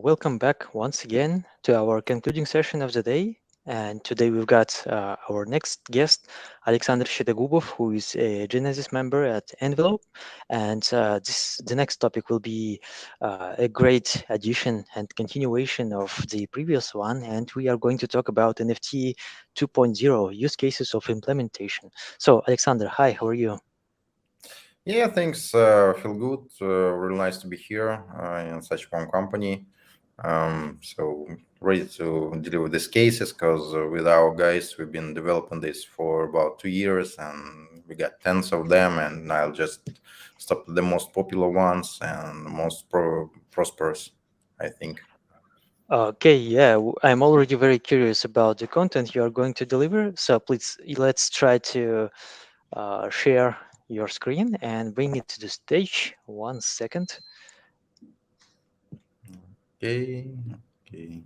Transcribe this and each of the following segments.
welcome back once again to our concluding session of the day. And today we've got our next guest, Aleksandr Shedogubov, who is a Genesis member at Envelope. And the next topic will be a great addition and continuation of the previous one. And we are going to talk about NFT 2.0 use cases of implementation. So, Alexander, hi, how are you? Yeah, thanks. Feel good. Really nice to be here in such one company. So ready to deliver these cases because with our guys, we've been developing this for about 2 years and we got tens of them. And I'll just stop at the most popular ones and most prosperous, I think. Okay, yeah, I'm already very curious about the content you are going to deliver. So please, let's try to share your screen and bring it to the stage. 1 second. Okay. Okay.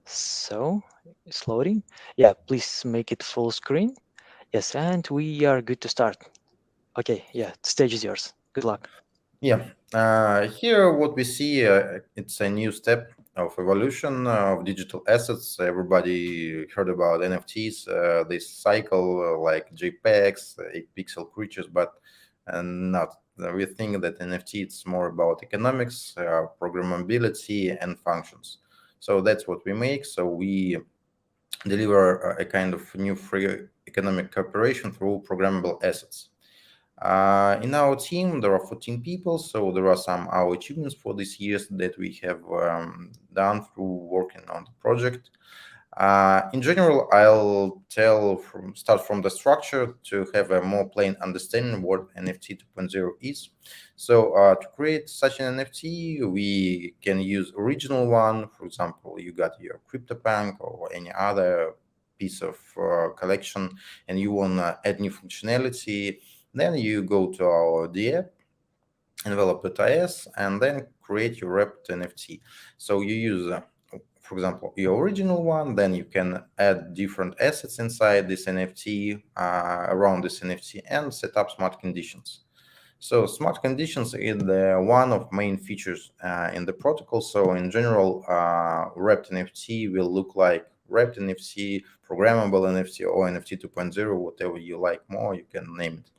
So it's loading. Yeah, please make it full screen. Yes, and we are good to start. Okay, yeah, the stage is yours. Good luck. Yeah, here what we see, it's a new step of evolution of digital assets. Everybody heard about NFTs, this cycle like JPEGs, 8-pixel creatures, but not. We think that NFT it's more about economics, programmability, and functions. So that's what we make. So we deliver a kind of new free economic cooperation through programmable assets. In our team, there are 14 people, so there are some our achievements for this year that we have done through working on the project. In general, I'll start from the structure to have a more plain understanding what NFT 2.0 is. So to create such an NFT, we can use original one. For example, you got your CryptoPunk or any other piece of collection, and you want to add new functionality. Then you go to our DApp, envelope.is, and then create your wrapped NFT. So you use, for example, your original one, then you can add different assets inside this NFT, around this NFT, and set up smart conditions. So smart conditions is one of main features in the protocol. So in general, wrapped NFT will look like wrapped NFT, programmable NFT, or NFT 2.0, whatever you like more, you can name it.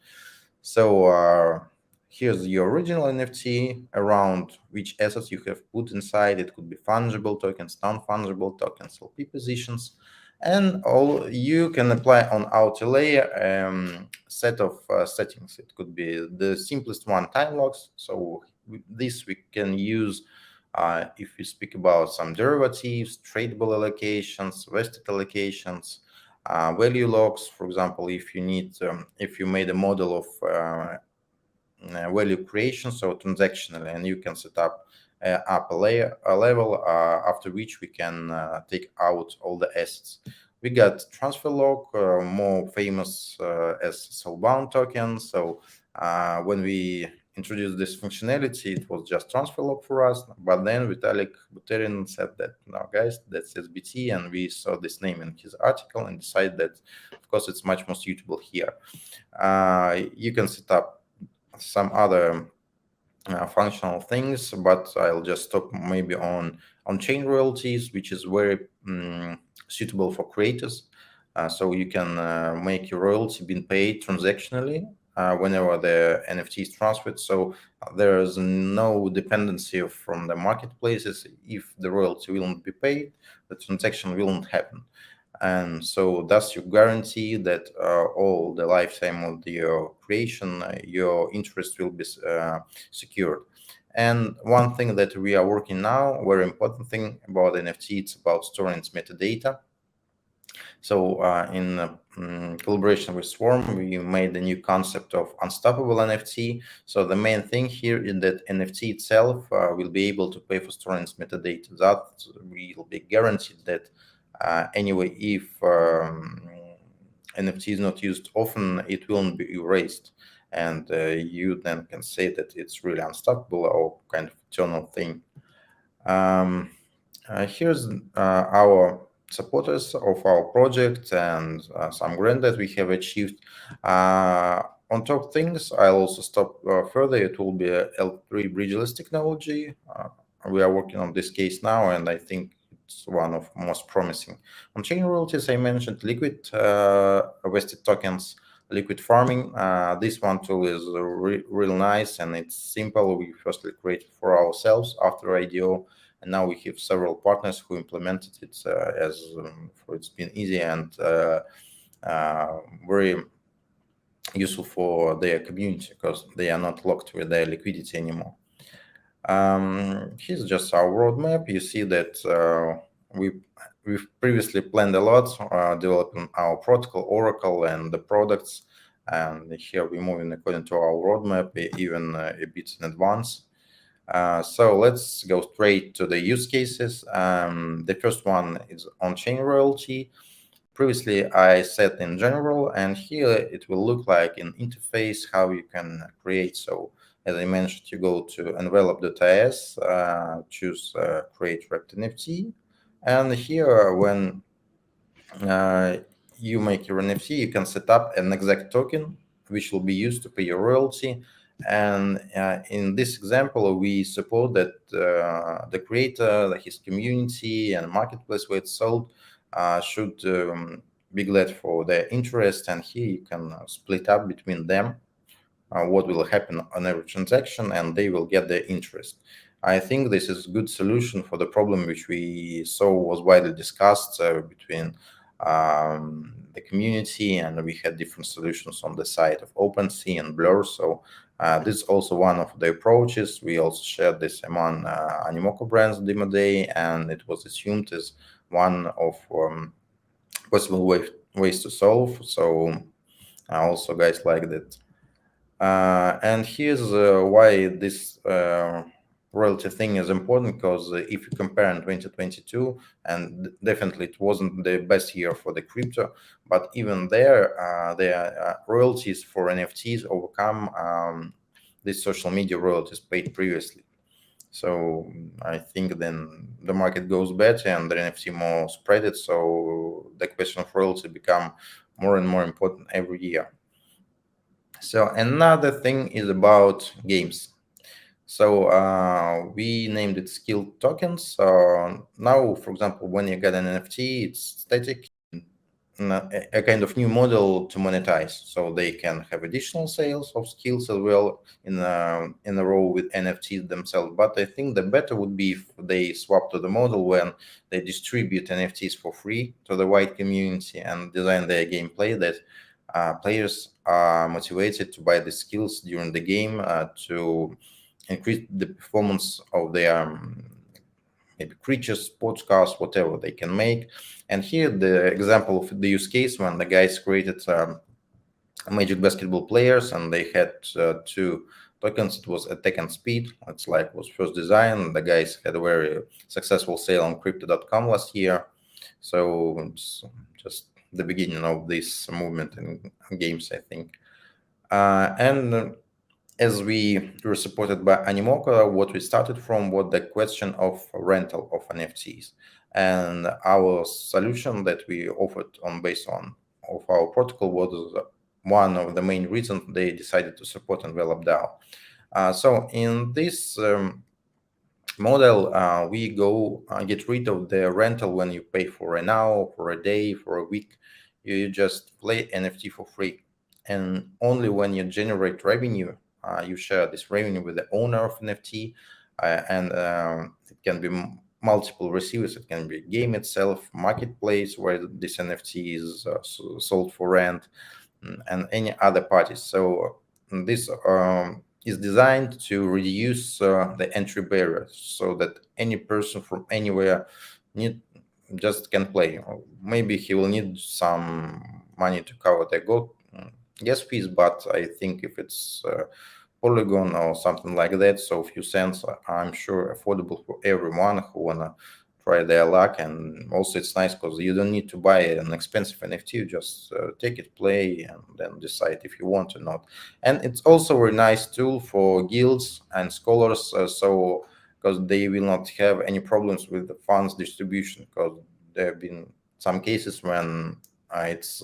So here's your original NFT around which assets you have put inside. It could be fungible tokens, non-fungible tokens, LP positions, and all you can apply on outer layer set of settings. It could be the simplest one, time locks. So this we can use if we speak about some derivatives, tradable allocations, vested allocations, value locks. For example, if you need, if you made a model of value creation, so transactional, and you can set up a level after which we can take out all the assets. We got transfer lock, more famous as soul bound tokens. So when we introduced this functionality, it was just transfer lock for us. But then Vitalik Buterin said that, no, guys, that's SBT, and we saw this name in his article and decided that, of course, it's much more suitable here. You can set up some other functional things, but I'll just stop maybe on chain royalties, which is very suitable for creators. So you can make your royalty being paid transactionally whenever the NFT is transferred. So there is no dependency from the marketplaces. If the royalty will not be paid, the transaction will not happen. And so thus you guarantee that all the lifetime of your creation, your interest will be secured. And one thing that we are working now, very important thing about NFT, it's about storing its metadata. So in collaboration with Swarm, we made a new concept of unstoppable NFT. So the main thing here is that NFT itself will be able to pay for storing its metadata. That will be guaranteed that anyway, if NFT is not used often, it will not be erased. And you then can say that it's really unstoppable or kind of eternal thing. Here's our supporters of our project and some grant that we have achieved. On top things, I'll also stop further. It will be a L3 Bridgeless technology. we are working on this case now, and I think it's one of most promising. On chain royalties, I mentioned liquid vested tokens, liquid farming. This one tool is real nice, and it's simple. We firstly created for ourselves after IDO, and now we have several partners who implemented it it's been easy and very useful for their community because they are not locked with their liquidity anymore. Here's just our roadmap. You see that we've previously planned a lot, developing our protocol, Oracle, and the products. And here we're moving according to our roadmap, even a bit in advance. So let's go straight to the use cases. The first one is on-chain royalty. Previously, I said in general, and here it will look like an interface how you can create. So as I mentioned, you go to envelope.is, choose create wrapped NFT, and here when uh, you make your NFT, you can set up an exact token which will be used to pay your royalty. And in this example, we suppose that the creator, his community, and marketplace where it's sold should be glad for their interest. And here you can split up between them what will happen on every transaction, and they will get their interest. I think this is a good solution for the problem which we saw was widely discussed between the community, and we had different solutions on the side of OpenSea and Blur. So this is also one of the approaches. We also shared this among Animoca brands demo day, and it was assumed as one of possible ways to solve. So also guys like that. And here's why this royalty thing is important, because if you compare in 2022, and definitely it wasn't the best year for the crypto, but even there, royalties for NFTs overcome these social media royalties paid previously. So I think then the market goes better and the NFT more spread it. So the question of royalty become more and more important every year. So another thing is about games. So we named it skill tokens. Now, for example, when you get an NFT, it's static, a kind of new model to monetize. So they can have additional sales of skills as well in a row with NFTs themselves. But I think the better would be if they swap to the model when they distribute NFTs for free to the wide community and design their gameplay that players are motivated to buy the skills during the game to increase the performance of their maybe creatures, sports cars, whatever they can make. And here the example of the use case when the guys created Magic basketball players, and they had two tokens. It was attack and speed. It's like was first design. The guys had a very successful sale on crypto.com last year. So it's just the beginning of this movement in games, I think. And as we were supported by Animoca, what we started from was the question of rental of NFTs. And our solution that we offered on based on of our protocol was one of the main reasons they decided to support Envelope DAO. So in this model, we go get rid of the rental when you pay for an hour, for a day, for a week. You just play NFT for free. And only when you generate revenue, you share this revenue with the owner of NFT. And it can be multiple receivers. It can be game itself, marketplace where this NFT is sold for rent, and any other parties. So this is designed to reduce the entry barrier so that any person from anywhere just can play. Or maybe he will need some money to cover the gas fees, but I think if it's Polygon or something like that, so a few cents, I'm sure affordable for everyone who wanna try their luck. And also it's nice because you don't need to buy an expensive NFT. You just take it, play, and then decide if you want or not. And it's also a nice tool for guilds and scholars, so because they will not have any problems with the funds distribution, because there have been some cases when it's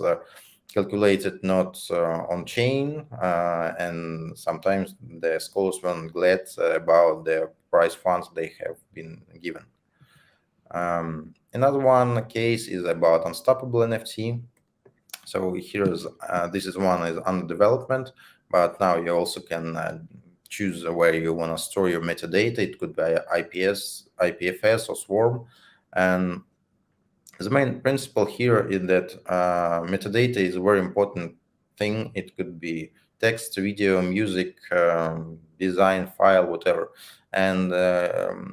calculated not on chain, and sometimes the scholars weren't glad about their price funds they have been given. Another one case is about unstoppable NFT. So here's this is one is under development, but now you also can choose where you want to store your metadata. It could be IPFS, or Swarm, and the main principle here is that metadata is a very important thing. It could be text, video, music, design, file, whatever. And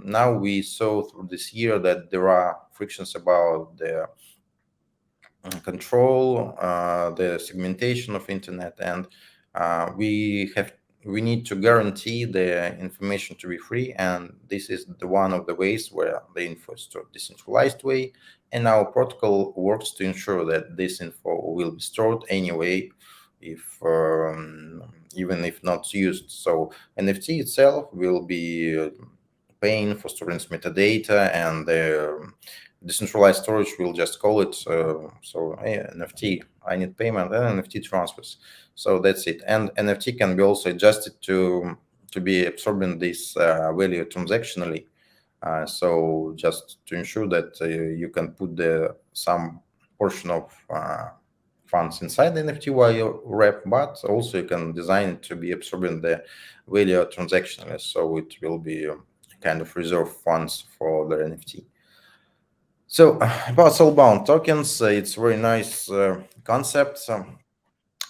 now we saw through this year that there are frictions about the control, the segmentation of internet, and we need to guarantee the information to be free. And this is the one of the ways where the info is stored decentralized way, and our protocol works to ensure that this info will be stored anyway, if even if not used. So NFT itself will be paying for storing metadata, and the decentralized storage will just call it hey, NFT, I need payment, and NFT transfers. So that's it. And NFT can be also adjusted to be absorbing this value transactionally. So just to ensure that you can put some portion of funds inside the NFT while you wrap, but also you can design it to be absorbing the value transactionally. So it will be kind of reserve funds for the NFT. So about soul-bound tokens, it's very nice concept.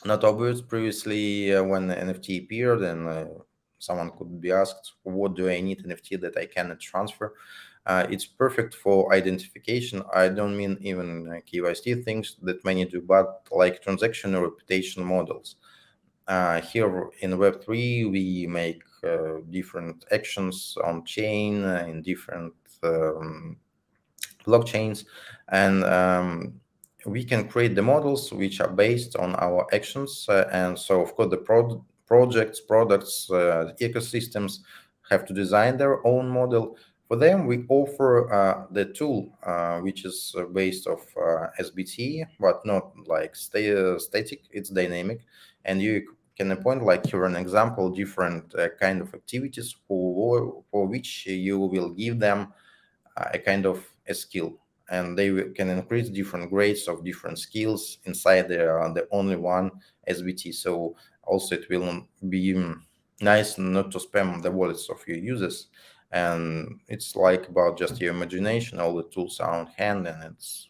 Not obvious previously when NFT appeared, and someone could be asked, "What do I need NFT that I cannot transfer?" It's perfect for identification. I don't mean even KYC things that many do, but like transaction or reputation models. Here in Web3, we make different actions on chain in different blockchains, and we can create the models which are based on our actions. And so, of course, the projects, products, ecosystems have to design their own model. For them, we offer the tool, which is based of SBT, but not like static, it's dynamic. And you can appoint, like here an example, different kind of activities for which you will give them a kind of a skill, and they can increase different grades of different skills inside the only one SBT. So also it will be nice not to spam the wallets of your users, and it's like about just your imagination. All the tools are on hand, and it's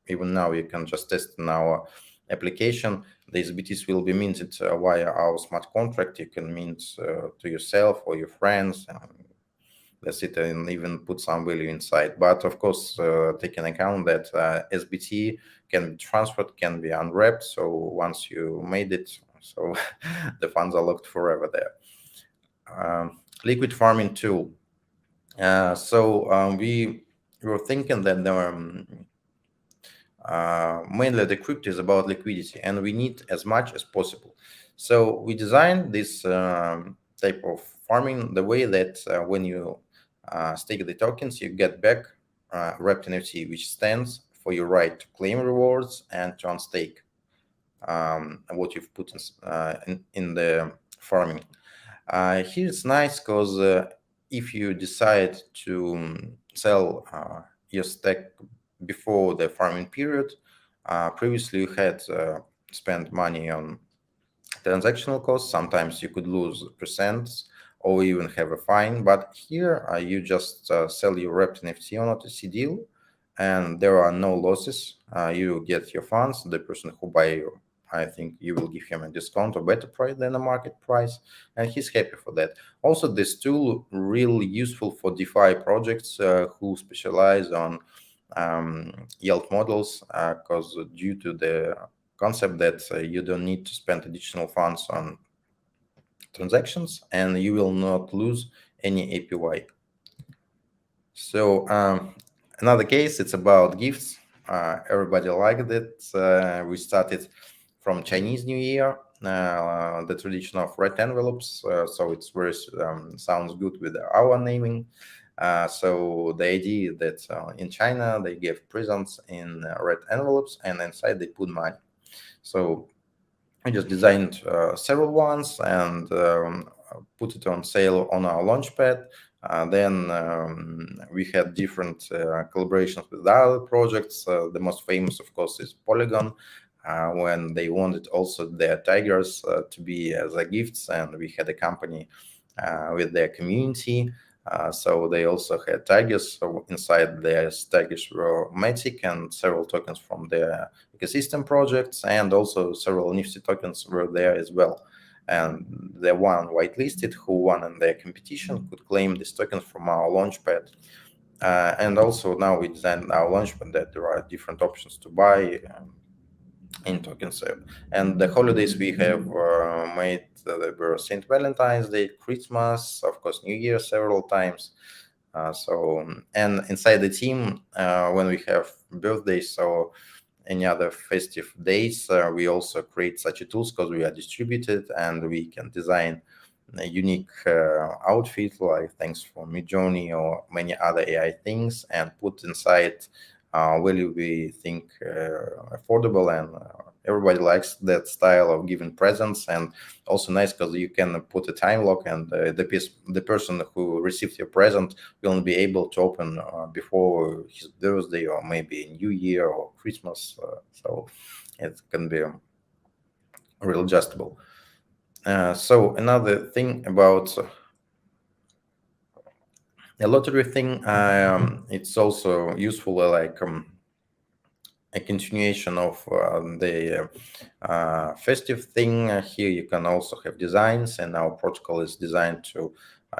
even now you can just test in our application. The SBTs will be minted via our smart contract. You can mint to yourself or your friends. That's it, and even put some value inside. But of course, take into account that SBT can be transferred, can be unwrapped. So once you made it, so the funds are locked forever there. Liquid farming tool. We were thinking that mainly the crypto is about liquidity, and we need as much as possible. So we designed this type of farming the way that when you stake the tokens, you get back wrapped NFT, which stands for your right to claim rewards and to unstake what you've put in the farming. Here it's nice because if you decide to sell your stack before the farming period, previously you had spent money on transactional costs. Sometimes you could lose percents or even have a fine. But here you just sell your wrapped NFT on OTC deal, and there are no losses. You get your funds. The person who buy you, I think you will give him a discount or better price than the market price, and he's happy for that. Also, this tool really useful for DeFi projects who specialize on yield models, because due to the concept that you don't need to spend additional funds on transactions, and you will not lose any APY. So another case, it's about gifts. Everybody liked it. We started from Chinese New Year, the tradition of red envelopes. So it's very sounds good with our naming. So the idea that in China they give presents in red envelopes, and inside they put money. So I just designed several ones and put it on sale on our launchpad. Then we had different collaborations with other projects. The most famous, of course, is Polygon, when they wanted also their tigers to be the gifts, and we had a company with their community. So they also had tigers. So inside their tigers were Matic and several tokens from their ecosystem projects, and also several NFT tokens were there as well. And the one whitelisted who won in their competition could claim these tokens from our launchpad. And also now we designed our launchpad that there are different options to buy in tokens. And the holidays we have made, they were Saint Valentine's Day, Christmas, of course, New Year several times. And inside the team, when we have birthdays, so any other festive days, we also create such a tools because we are distributed and we can design a unique outfit like thanks for Midjourney or many other AI things and put inside value we think affordable, and everybody likes that style of giving presents. And also nice because you can put a time lock, and the person who received your present will be able to open before his birthday or maybe New Year or Christmas. So it can be real adjustable. So another thing about a lottery thing, it's also useful, like a continuation of the festive thing. Here you can also have designs, and our protocol is designed to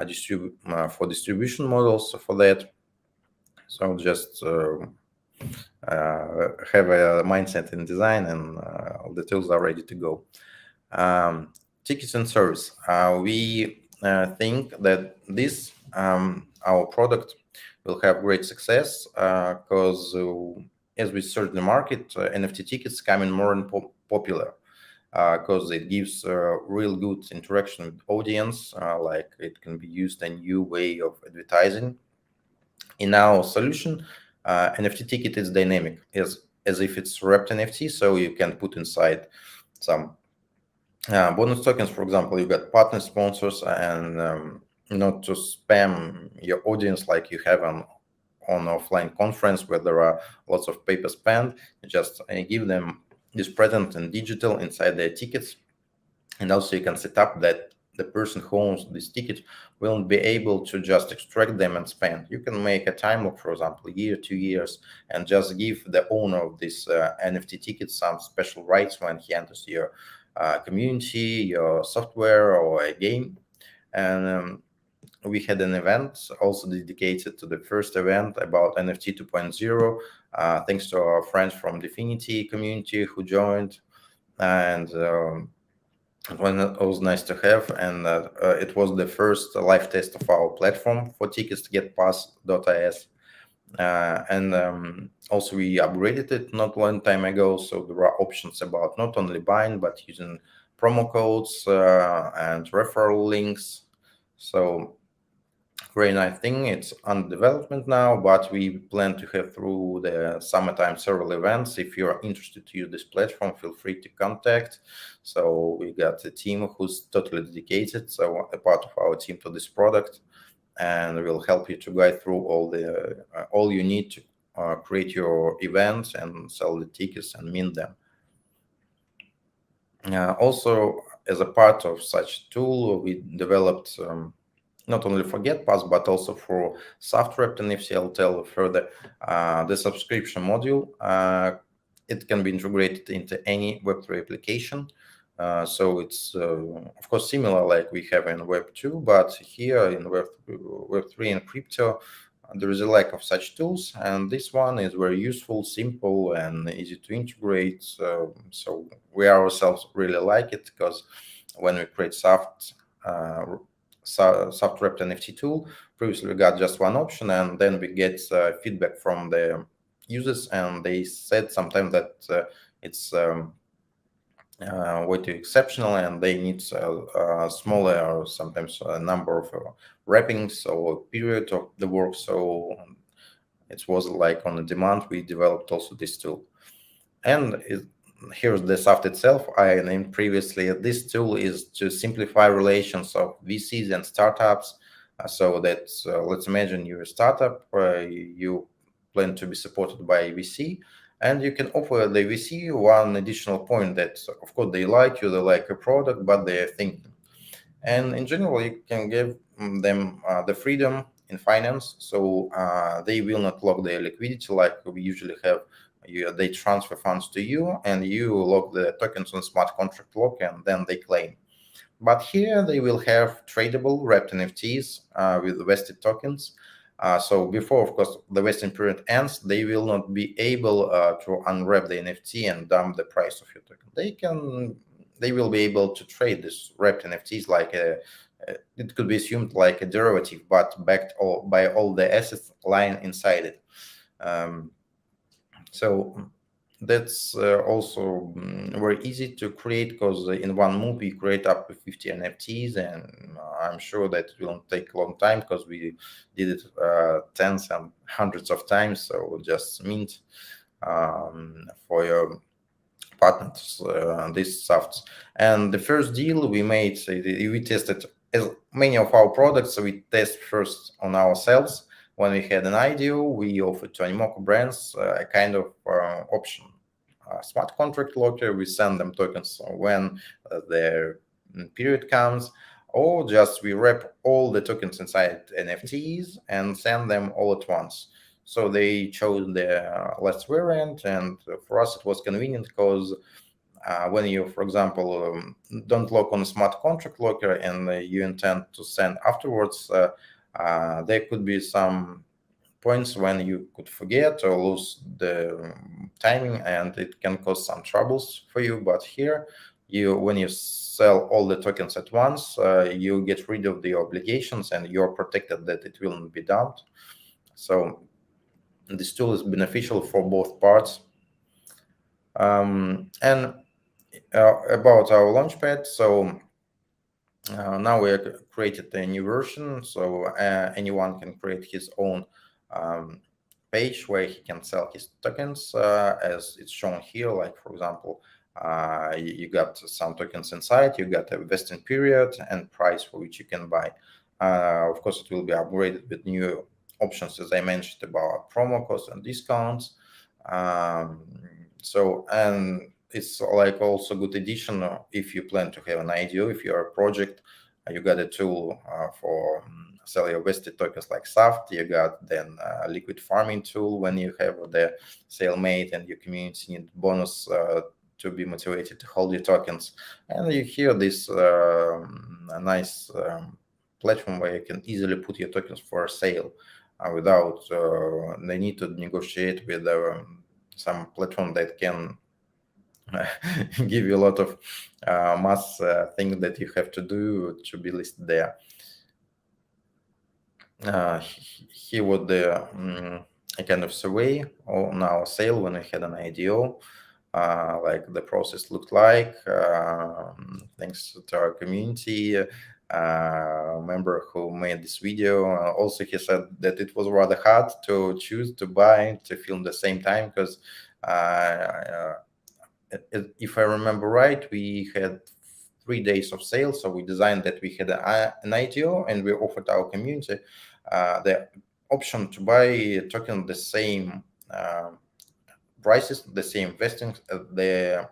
distribute for distribution models for that. So just have a mindset in design, and the tools are ready to go. Tickets and service. We think that this our product will have great success because as we search the market, NFT tickets coming more and popular because it gives real good interaction with audience. Like it can be used a new way of advertising. In our solution, NFT ticket is dynamic, as if it's wrapped NFT, so you can put inside some bonus tokens. For example, you got partner sponsors, and not to spam your audience like you have on offline conference where there are lots of paper spent. You just give them this present and digital inside their tickets, and also you can set up that the person who owns this ticket will be able to just extract them and spend. You can make a time lock, for example, a year, 2 years, and just give the owner of this NFT ticket some special rights when he enters your community, your software, or a game. And we had an event also dedicated to the first event about NFT 2.0, thanks to our friends from Definity community who joined. And it was nice to have, and it was the first live test of our platform for tickets to get pass.is. And also we upgraded it not long time ago, so there are options about not only buying but using promo codes and referral links. So very nice thing. It's under development now, but we plan to have through the summertime several events. If you're interested to use this platform, feel free to contact. So we got a team who's totally dedicated, so a part of our team to this product, and we'll help you to guide through all you need to create your events and sell the tickets and mint them. Also, as a part of such tool, we developed not only for GetPass but also for SAFT wrapped NFT. I'll tell further. The subscription module, it can be integrated into any Web3 application. So it's of course similar like we have in Web2, but here in Web3 and crypto, there is a lack of such tools, and this one is very useful, simple, and easy to integrate. So we ourselves really like it because when we create SAFT wrapped NFT tool, previously we got just one option, and then we get feedback from the users, and they said sometimes that it's way too exceptional, and they need a smaller or sometimes a number of wrappings or period of the work. So it was like on a demand. We developed also this tool, and here's the SAFT itself. I named previously. This tool is to simplify relations of VCs and startups. So that let's imagine you're a startup, you plan to be supported by a VC, and you can offer the VC one additional point that, of course, they like you, they like a product, but they are thinking. And in general, you can give them the freedom in finance, so they will not lock their liquidity like we usually have. They transfer funds to you, and you lock the tokens on smart contract lock, and then they claim. But here they will have tradable wrapped NFTs with vested tokens. So before, of course, the vesting period ends, they will not be able to unwrap the NFT and dump the price of your token. They will be able to trade this wrapped NFTs like it could be assumed like a derivative, but backed by all the assets lying inside it. Um, so that's also very easy to create, because in one move we create up to 50 NFTs, and I'm sure that it will take a long time because we did it tens and hundreds of times. So just mint for your partners these softs. And the first deal we made, we tested as many of our products. So we test first on ourselves. When we had an idea, we offered to Animoca brands a kind of option. Smart contract locker, we send them tokens when their period comes, or just we wrap all the tokens inside NFTs and send them all at once. So they chose the last variant, and for us it was convenient because when you, for example, don't lock on a smart contract locker and you intend to send afterwards, there could be some points when you could forget or lose the timing, and it can cause some troubles for you. But here, when you sell all the tokens at once, you get rid of the obligations and you're protected that it will not be dumped. So this tool is beneficial for both parts. And about our launchpad, so now we created a new version, so anyone can create his own page where he can sell his tokens as it's shown here. Like, for example, you got some tokens inside, you got a vesting period and price for which you can buy. Of course, it will be upgraded with new options, as I mentioned, about promo codes and discounts. And it's like also good addition if you plan to have an IDO, if you're a project, you got a tool for sell your vested tokens like SAFT. You got then a liquid farming tool when you have the sale made and your community need bonus to be motivated to hold your tokens. And you hear this a nice platform where you can easily put your tokens for sale without the need to negotiate with some platform that can give you a lot of mass things that you have to do to be listed there. Here was the a kind of survey on our sale when we had an IDO, like the process looked like. Thanks to our community member who made this video. Also, he said that it was rather hard to choose to buy to film the same time because if I remember right, we had 3 days of sale. So we designed that we had an IDO and we offered our community the option to buy a token the same prices, the same vesting the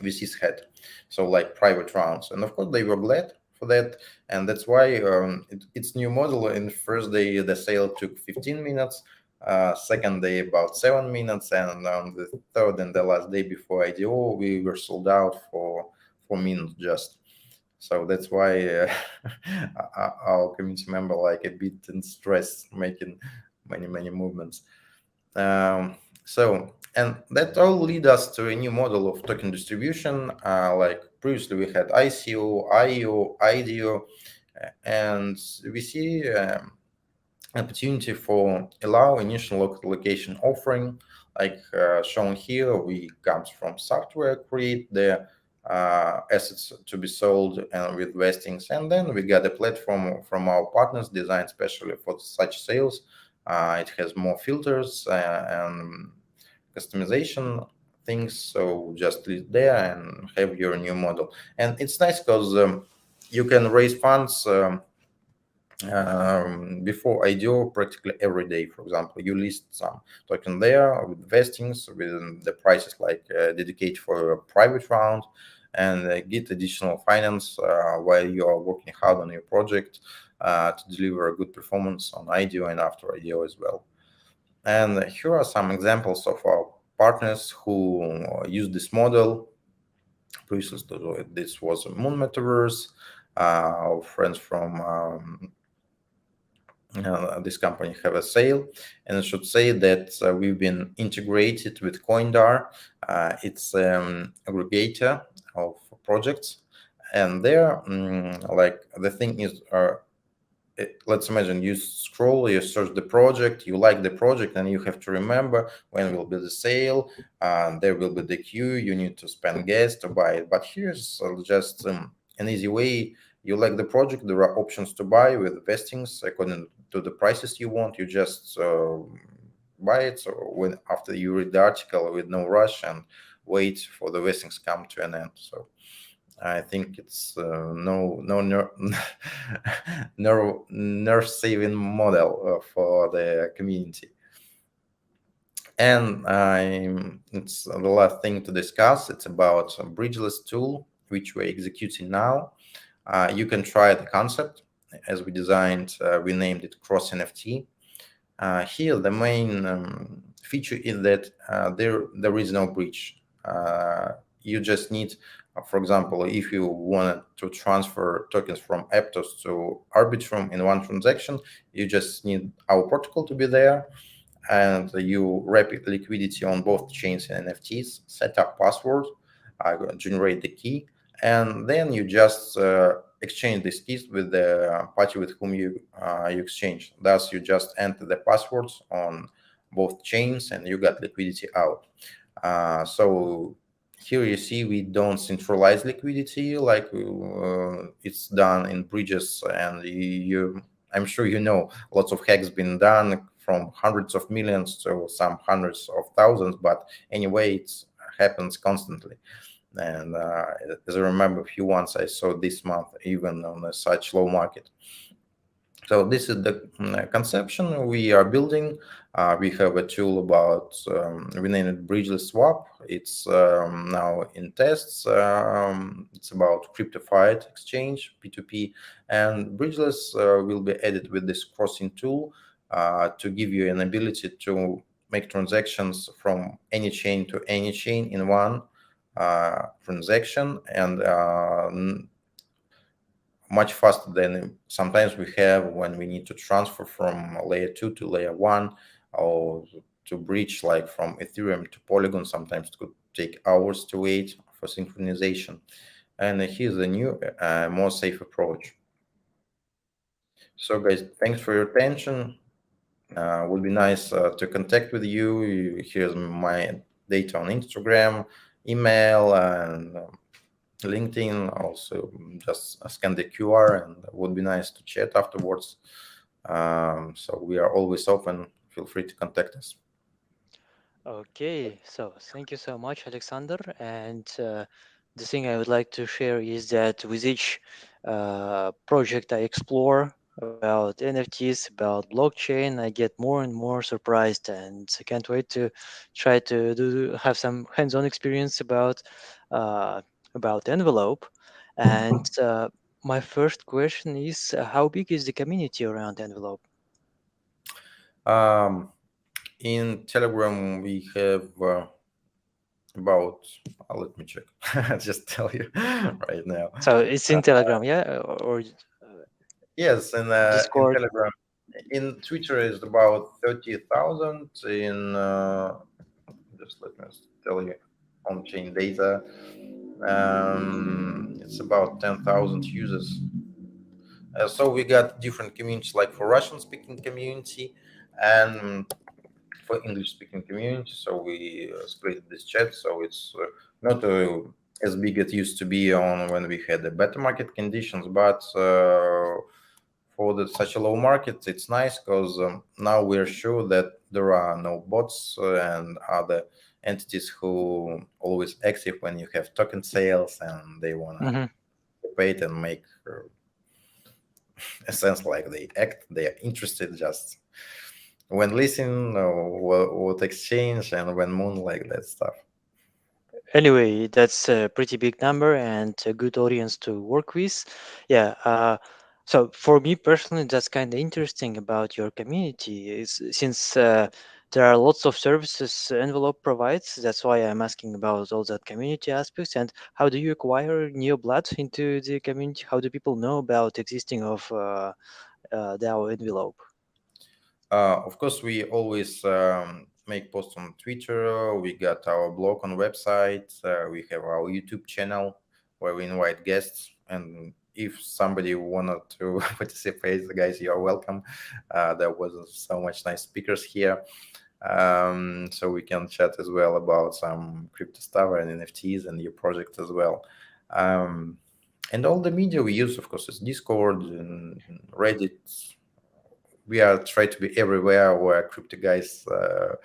VCs had. So like private rounds. And of course, they were glad for that. And that's why it's new model. In the first day, the sale took 15 minutes. Second day about 7 minutes, and on the third and the last day before IDO we were sold out for 4 minutes just. So that's why our community member like a bit in stress making many movements. And that all lead us to a new model of token distribution. Like previously we had ICO, IO, IDO, and we see opportunity for allow initial local location offering, like shown here. We comes from software, create the assets to be sold and with vestings, and then we got a platform from our partners designed specially for such sales. It has more filters and customization things, so just leave there and have your new model. And it's nice because you can raise funds before IDO practically every day. For example, you list some token there with vestings with the prices like dedicate for a private round and get additional finance while you are working hard on your project to deliver a good performance on IDO and after IDO as well. And here are some examples of our partners who use this model. Previously, this was Moon Metaverse. Our friends from this company have a sale, and I should say that we've been integrated with Coindar. It's aggregator of projects, and there, like the thing is, let's imagine you scroll, you search the project, you like the project, and you have to remember when will be the sale, there will be the queue, you need to spend gas to buy it. But here's just an easy way. You like the project, there are options to buy with vestings according to the prices you want. You just buy it so when after you read the article with no rush and wait for the vestings come to an end. So I think it's no nerve saving model for the community. And it's the last thing to discuss. It's about a Bridgeless tool which we're executing now. You can try the concept as we designed. We named it Cross NFT. Here, the main feature is that there is no bridge. You just need, for example, if you wanted to transfer tokens from Aptos to Arbitrum in one transaction, you just need our protocol to be there, and you rapid liquidity on both chains and NFTs, set up password, generate the key, and then you just exchange these keys with the party with whom you exchange. Thus, you just enter the passwords on both chains, and you got liquidity out. So here you see we don't centralize liquidity like it's done in bridges, and I'm sure you know lots of hacks been done from hundreds of millions to some hundreds of thousands, but anyway, it happens constantly. And as I remember, a few ones I saw this month, even on such low market. So this is the conception we are building. We have a tool about we named it Bridgeless Swap. It's now in tests. It's about cryptofied exchange P2P, and Bridgeless will be added with this crossing tool to give you an ability to make transactions from any chain to any chain in one transaction, and much faster than sometimes we have when we need to transfer from layer 2 to layer 1, or to bridge like from Ethereum to Polygon. Sometimes it could take hours to wait for synchronization. And here's a new, more safe approach. So guys, thanks for your attention. Would be nice to contact with you. Here's my data on Instagram, email, and LinkedIn. Also, just scan the QR, and it would be nice to chat afterwards. So we are always open. Feel free to contact us. Okay, so thank you so much, Alexander. And the thing I would like to share is that with each project I explore about NFTs, about blockchain, I get more and more surprised, and I can't wait to try to have some hands-on experience uh, about Envelope. And my first question is, how big is the community around Envelope? Um, in Telegram, we have about, let me check, just tell you right now. So it's in Telegram, yeah, or Yes, in Discord. Telegram. In Twitter is about 30,000. In just let me tell you on chain data, it's about 10,000 users. So we got different communities, like for Russian speaking community and for English speaking community. So we split this chat. So it's not as big as it used to be on when we had the better market conditions, but for such a low market, it's nice because now we're sure that there are no bots and other entities who always active when you have token sales and they want to Hmm. participate and make a sense like they act, they are interested just when listen, what exchange, and when moon, like that stuff. Anyway, that's a pretty big number and a good audience to work with. Yeah. So for me personally, that's kind of interesting about your community. Is since there are lots of services Envelope provides. That's why I'm asking about all that community aspects. And how do you acquire new blood into the community? How do people know about existing of our Envelope? Of course, we always make posts on Twitter. We got our blog on website. We have our YouTube channel where we invite guests. And if somebody wanted to participate, guys, you're welcome. There was so much nice speakers here. So we can chat as well about some crypto stuff and NFTs and your project as well. Um, and all the media we use, of course, is Discord and Reddit. We are trying to be everywhere where crypto guys are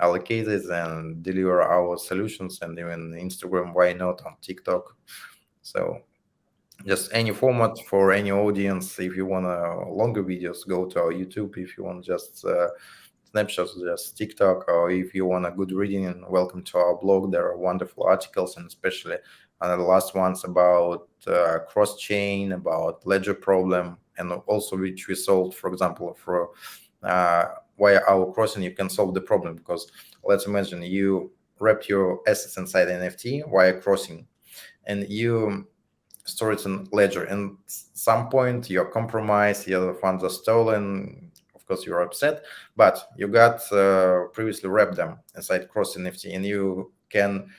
located and deliver our solutions, and even Instagram, why not on TikTok. So just any format for any audience. If you want longer videos, go to our YouTube. If you want just snapshots, just TikTok. Or if you want a good reading, welcome to our blog. There are wonderful articles, and especially the last ones about cross chain, about ledger problem, and also which we solved. For example, for via our crossing, you can solve the problem because let's imagine you wrap your assets inside NFT via crossing, and you store it in ledger, and some point you're compromised, your funds are stolen, of course you're upset, but you got previously wrapped them inside cross NFT, and you can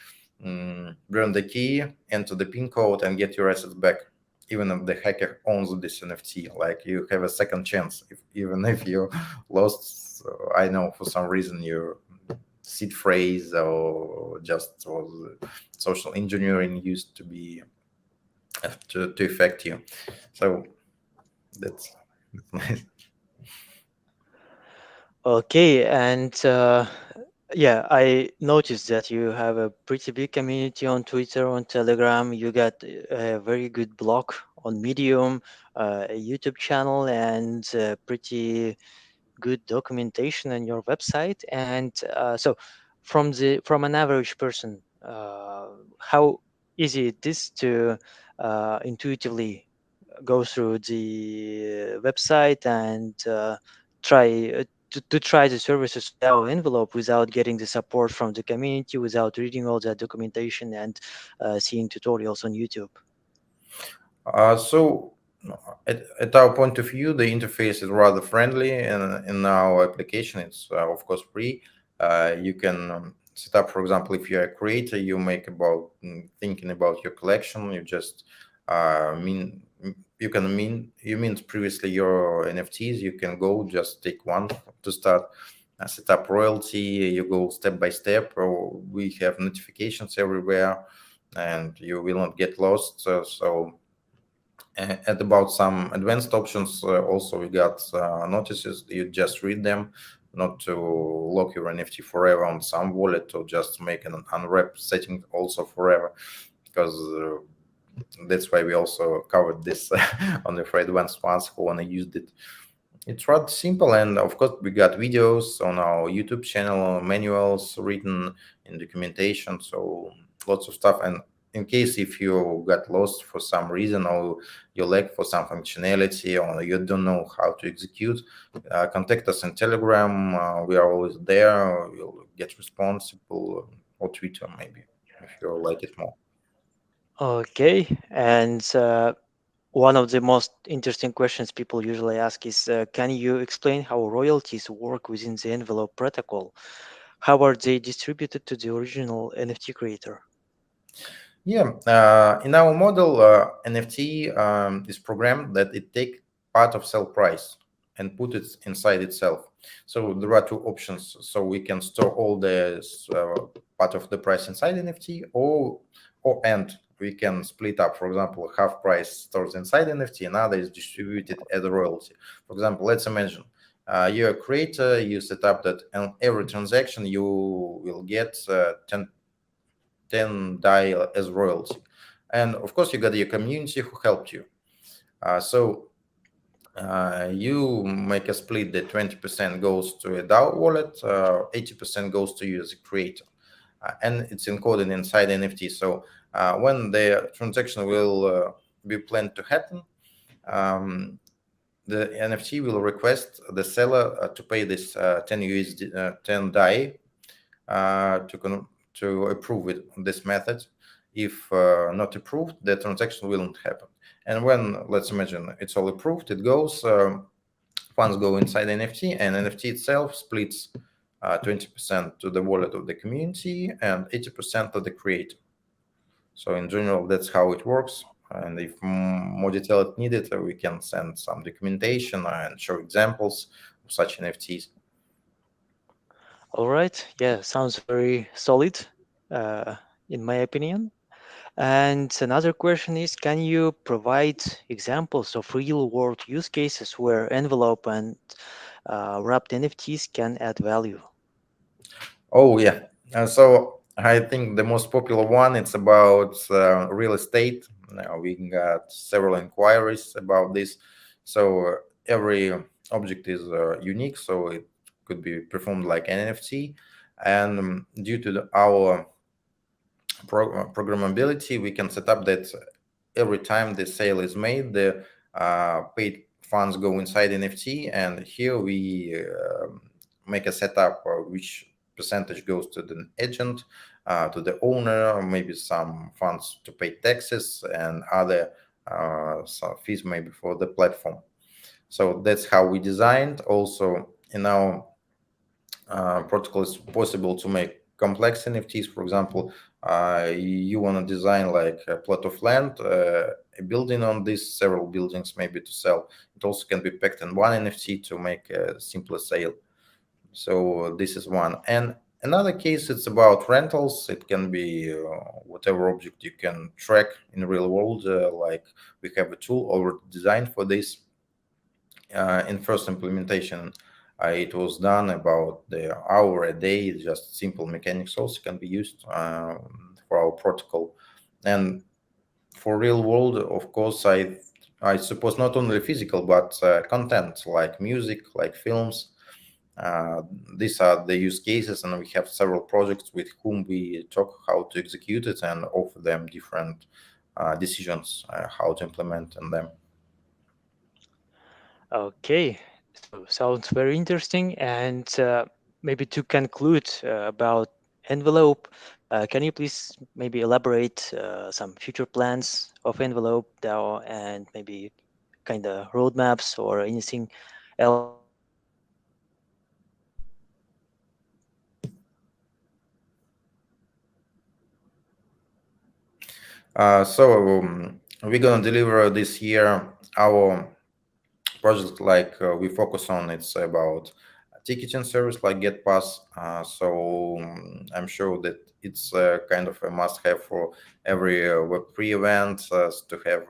burn the key, enter the pin code, and get your assets back, even if the hacker owns this NFT. Like, you have a second chance even if you lost, I know, for some reason your seed phrase or just was social engineering used to be to affect you. So that's nice. Okay, and yeah, I noticed that you have a pretty big community on Twitter, on Telegram. You got a very good blog on Medium, a YouTube channel, and pretty good documentation on your website. And so, from an average person, how easy it is to intuitively go through the website and try to try the services of DAO envelope without getting the support from the community, without reading all that documentation and seeing tutorials on YouTube. So at our point of view, the interface is rather friendly, and in our application, it's of course free. You can set up, for example, if you're a creator, you make about thinking about your collection. You just you can you mint previously your NFTs. You can go just take one to start. Set up royalty. You go step by step. Or we have notifications everywhere, and you will not get lost. So and about some advanced options, also we got notices. You just read them, not to lock your NFT forever on some wallet, or just make an unwrap setting also forever, because that's why we also covered this on the for advanced ones who want to use it. It's rather simple, and of course we got videos on our YouTube channel, manuals written in documentation, so lots of stuff. And in case if you got lost for some reason, or you lack for some functionality, or you don't know how to execute, contact us on Telegram. We are always there. We'll get responsible, or Twitter maybe if you like it more. Okay, and one of the most interesting questions people usually ask is, can you explain how royalties work within the envelope protocol? How are they distributed to the original NFT creator? Yeah, in our model, NFT is programmed that it take part of sell price and put it inside itself. So there are two options. So we can store all the part of the price inside NFT, or and we can split up. For example, half price stores inside NFT, and other is distributed as a royalty. For example, let's imagine you're a creator. You set up that on every transaction you will get 10 DAI as royalty. And of course, you got your community who helped you. So You make a split that 20% goes to a DAO wallet, 80% goes to you as a creator, and it's encoded inside NFT. So when the transaction will be planned to happen, um, the NFT will request the seller to pay this 10 USD, 10 DAI to approve it this method. If not approved, the transaction will not happen. And when, let's imagine, it's all approved, it goes. Funds go inside NFT, and NFT itself splits 20% to the wallet of the community and 80% to the creator. So in general, that's how it works. And if more detail is needed, we can send some documentation and show examples of such NFTs. All right. Yeah, sounds very solid, uh, in my opinion. And another question is, can you provide examples of real-world use cases where envelope and wrapped NFTs can add value? Oh yeah. So I think the most popular one it's about real estate. Now we got several inquiries about this. So every object is unique, so it could be performed like an NFT. And due to our programmability, we can set up that every time the sale is made, the paid funds go inside NFT, and here we make a setup which percentage goes to the agent, to the owner, or maybe some funds to pay taxes and other some fees maybe for the platform. So that's how we designed. Also, in our protocol, it's possible to make complex NFTs. For example, you want to design like a plot of land, a building on this, several buildings maybe to sell. It also can be packed in one NFT to make a simpler sale. So this is one. And another case, it's about rentals. It can be whatever object you can track in real world. Like we have a tool already designed for this. In first implementation, it was done about the hour a day. Just simple mechanics also can be used for our protocol. And for real world, of course, I suppose not only physical but content like music, like films. Uh, these are the use cases, and we have several projects with whom we talk how to execute it and offer them different decisions how to implement them. Okay, so sounds very interesting. And maybe to conclude about envelope, can you please maybe elaborate some future plans of envelope DAO and maybe kind of roadmaps or anything else you want to share? We're gonna deliver this year our project like we focus on. It's about a ticketing service like Get Pass. I'm sure that it's kind of a must-have for every Web3 event to have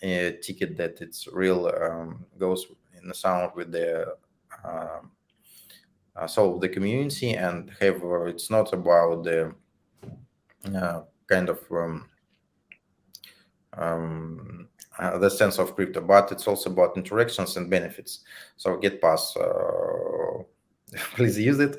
a ticket that it's real goes in the sound with the um soul of the community and have it's not about the kind of um, the sense of crypto, but it's also about interactions and benefits. So Get Pass, please use it.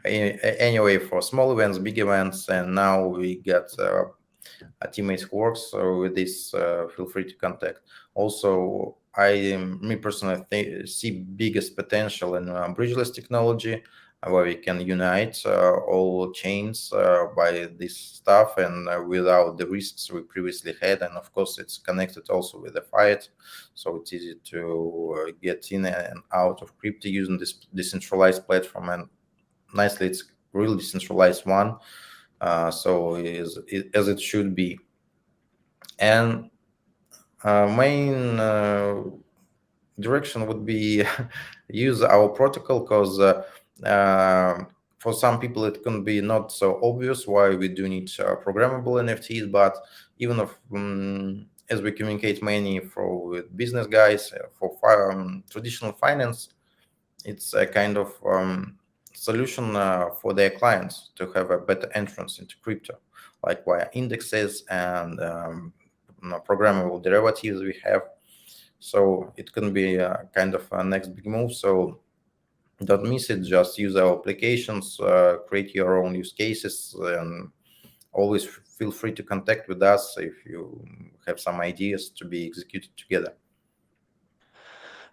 Anyway, for small events, big events, and now we got a teammate who works with this. Feel free to contact. Also, me personally, see biggest potential in Bridgeless technology, where we can unite all chains by this stuff and without the risks we previously had. And of course, it's connected also with the fiat, so it's easy to get in and out of crypto using this decentralized platform. And nicely, it's really decentralized one, so as it should be. And main direction would be use our protocol because for some people it can be not so obvious why we do need programmable NFTs, but even if as we communicate many for with business guys for traditional finance, it's a kind of solution for their clients to have a better entrance into crypto, like via indexes and programmable derivatives we have. So it can be kind of a next big move. So don't miss it. Just use our applications, create your own use cases, and always feel free to contact with us if you have some ideas to be executed together.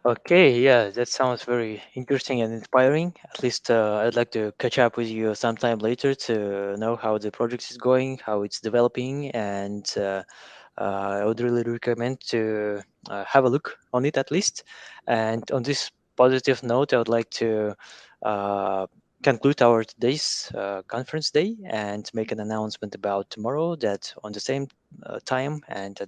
Okay, yeah, that sounds very interesting and inspiring. At least I'd like to catch up with you sometime later to know how the project is going, how it's developing, and I would really recommend to have a look on it at least. And on this positive note, I would like to uh, conclude our today's conference day and make an announcement about tomorrow that on the same time and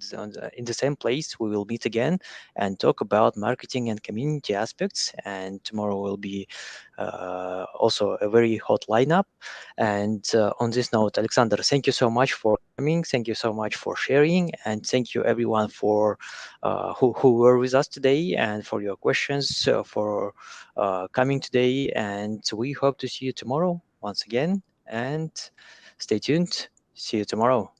in the same place we will meet again and talk about marketing and community aspects. And tomorrow will be also a very hot lineup. And on this note, Alexander, thank you so much for coming. Thank you so much for sharing, and thank you everyone for who were with us today and for your questions, for coming today. And we hope to see you tomorrow once again. And stay tuned. See you tomorrow.